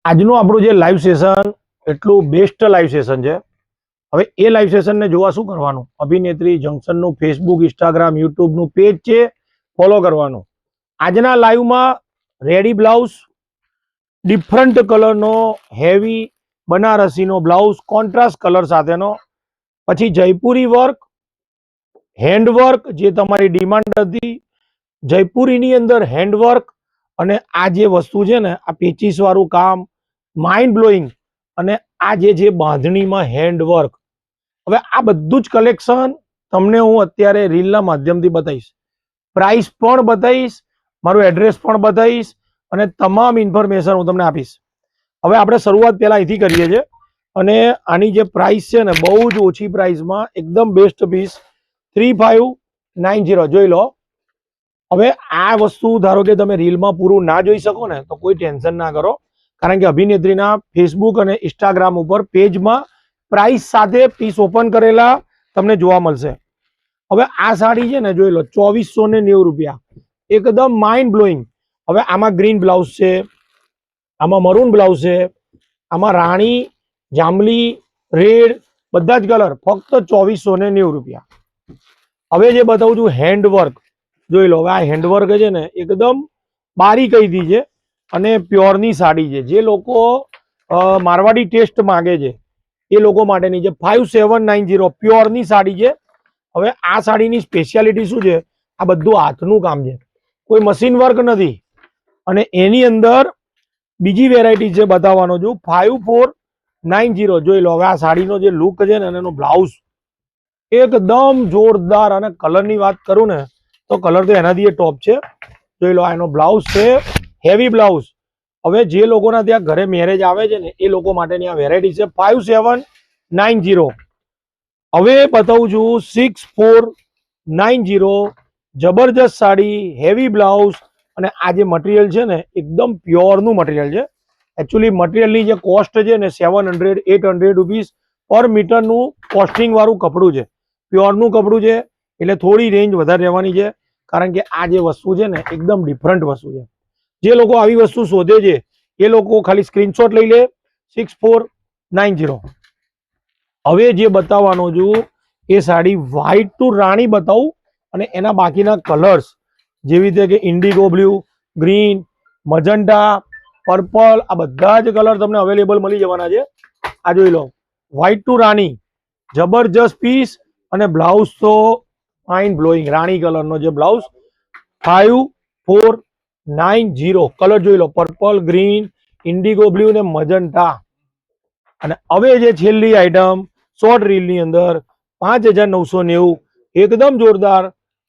આજનું આપણું જે લાઈવ સેશન એટલું બેસ્ટ લાઈવ સેશન છે. હવે એ લાઈવ સેશનને જોવા શું કરવાનું, અભિનેત્રી જંકશનનું ફેસબુક, ઇન્સ્ટાગ્રામ, યુટ્યુબનું પેજ છે, ફોલો કરવાનું. આજના લાઈવમાં રેડી બ્લાઉઝ, ડિફરન્ટ કલરનો હેવી બનારસીનો બ્લાઉઝ, કોન્ટ્રાસ્ટ કલર સાથેનો, પછી જયપુરી વર્ક, હેન્ડવર્ક જે તમારી ડિમાન્ડ હતી, જયપુરીની અંદર હેન્ડવર્ક, અને આ જે વસ્તુ છે ને આ પેચીસ વાળું કામ, માઇન્ડ બ્લોઈંગ, અને આ જે બાંધણીમાં હેન્ડવર્ક. હવે આ બધું જ કલેક્શન તમને હું અત્યારે રીલના માધ્યમથી બતાવીશ, પ્રાઇસ પણ બતાવીશ, મારું એડ્રેસ પણ બતાવીશ, અને તમામ ઇન્ફોર્મેશન હું તમને આપીશ. હવે આપણે શરૂઆત પહેલા અહીંથી કરીએ છીએ, અને આની જે પ્રાઇસ છે ને બહુ જ ઓછી પ્રાઇસમાં એકદમ બેસ્ટ પીસ 3590 જોઈ લો. હવે આ વસ્તુ ધારો કે તમે રીલમાં પૂરું ના જોઈ શકો ને તો કોઈ ટેન્શન ના કરો, કારણ કે અભિનેત્રીના ફેસબુક અને ઇન્સ્ટાગ્રામ ઉપર પેજમાં પ્રાઇસ સાથે પીસ ઓપન કરેલા તમને જોવા મળશે. હવે આ સાડી છે ને જોઈ લો 2490 રૂપિયા, એકદમ માઇન્ડ બ્લોઈંગ. હવે આમાં ગ્રીન બ્લાઉઝ છે, આમાં મરૂન બ્લાઉઝ છે, આમાં રાણી, જાંબલી, રેડ, બધા જ કલર, ફક્ત 2490 રૂપિયા. હવે જે બતાવું છું હેન્ડવર્ક જોઈ લો. હવે આ હેન્ડવર્ક છે ને એકદમ બારીકાઈથી છે અને પ્યોરની સાડી છે. જે લોકો મારવાડી ટેસ્ટ માંગે છે એ લોકો માટેની છે. 5790 પ્યોરની સાડી છે. હવે આ સાડીની સ્પેશિયાલિટી શું છે, આ બધું હાથનું કામ છે, કોઈ મશીન વર્ક નથી. અને એની અંદર બીજી વેરાયટી છે બતાવવાનો છું, 5490 જોઈ લો. હવે આ સાડીનો જે લુક છે ને એનો બ્લાઉઝ એકદમ જોરદાર, અને કલરની વાત કરું ને તો કલર તો એનાથી ટોપ છે. જોઈ લો, એનો બ્લાઉઝ છે હેવી બ્લાઉઝ. હવે જે લોકોના ત્યાં ઘરે મેરેજ આવે છે ને એ લોકો માટેની આ વેરાયટી છે 5790. હવે બતાવું છું 6490, જબરજસ્ત સાડી, હેવી બ્લાઉઝ, અને આ જે મટીરિયલ છે ને એકદમ પ્યોરનું મટીરિયલ છે. એકચ્યુઅલી મટીરિયલની જે કોસ્ટ છે ને 700-800 રૂપીસ પર મીટરનું કોસ્ટિંગ વાળું કપડું છે, પ્યોરનું કપડું છે, એટલે થોડી રેન્જ વધારે રહેવાની છે, કારણ કે આ જે વસ્તુ છે ને એકદમ ડિફરન્ટ વસ્તુ છે. જે લોકો આવી વસ્તુ શોધે છે એ લોકો ખાલી સ્ક્રીનશોટ લઈ લે 6490. હવે જે બતાવવાનો છું એ સાડી વ્હાઈટ ટુ રાણી બતાવું, અને એના બાકીના કલર્સ જેવી રીતે કે ઇન્ડિગો બ્લુ, ગ્રીન, મજન્ટા, પર્પલ, આ બધા જ કલર તમને અવેલેબલ મળી જવાના છે. આ જોઈ લો, વ્હાઈટ ટુ રાણી, જબરજસ્ત પીસ, અને બ્લાઉઝ તો માઇન્ડ બ્લોઈંગ, રાણી કલરનો જે બ્લાઉઝ 5490. કલર જોઈ લો, પર્પલ, ગ્રીન, ઇન્ડિગો બ્લુ ને મજન્ટા. અને હવે જે છેલ્લી આઈટમ શોર્ટ રીલની અંદર 5990, એકદમ જોરદાર.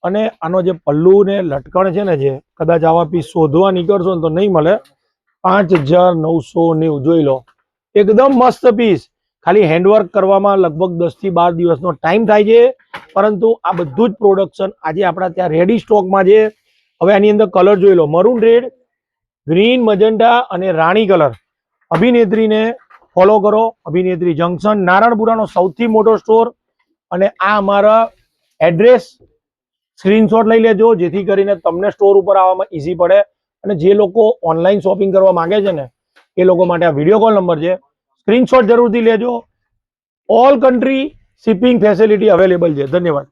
અને આનો જે પલ્લુ ને લટકણ છે ને, જે કદાચ આવા પીસ શોધવા નીકળશો ને તો નહીં મળે. 5990 જોઈ લો, એકદમ મસ્ત પીસ. ખાલી હેન્ડવર્ક કરવામાં લગભગ 10 થી 12 દિવસનો ટાઈમ થાય છે, પરંતુ આ બધું જ પ્રોડક્શન આજે આપણા ત્યાં રેડી સ્ટોકમાં છે. હવે આની અંદર કલર જોઈ લો, મરૂન રેડ, ગ્રીન, મજન્ટા અને રાણી કલર. અભિનેત્રીને ફોલો કરો, અભિનેત્રી જંકશન, નારણપુરાનો સૌથી મોટો સ્ટોર. અને આ અમારા એડ્રેસ સ્ક્રીનશોટ લઈ લેજો, જેથી કરીને તમને સ્ટોર ઉપર આવવામાં ઈઝી પડે. અને જે લોકો ઓનલાઈન શોપિંગ કરવા માંગે છે ને એ લોકો માટે આ વિડીયો કોલ નંબર છે, સ્ક્રીનશોટ જરૂરથી લેજો. All country shipping facility available છે. ધન્યવાદ.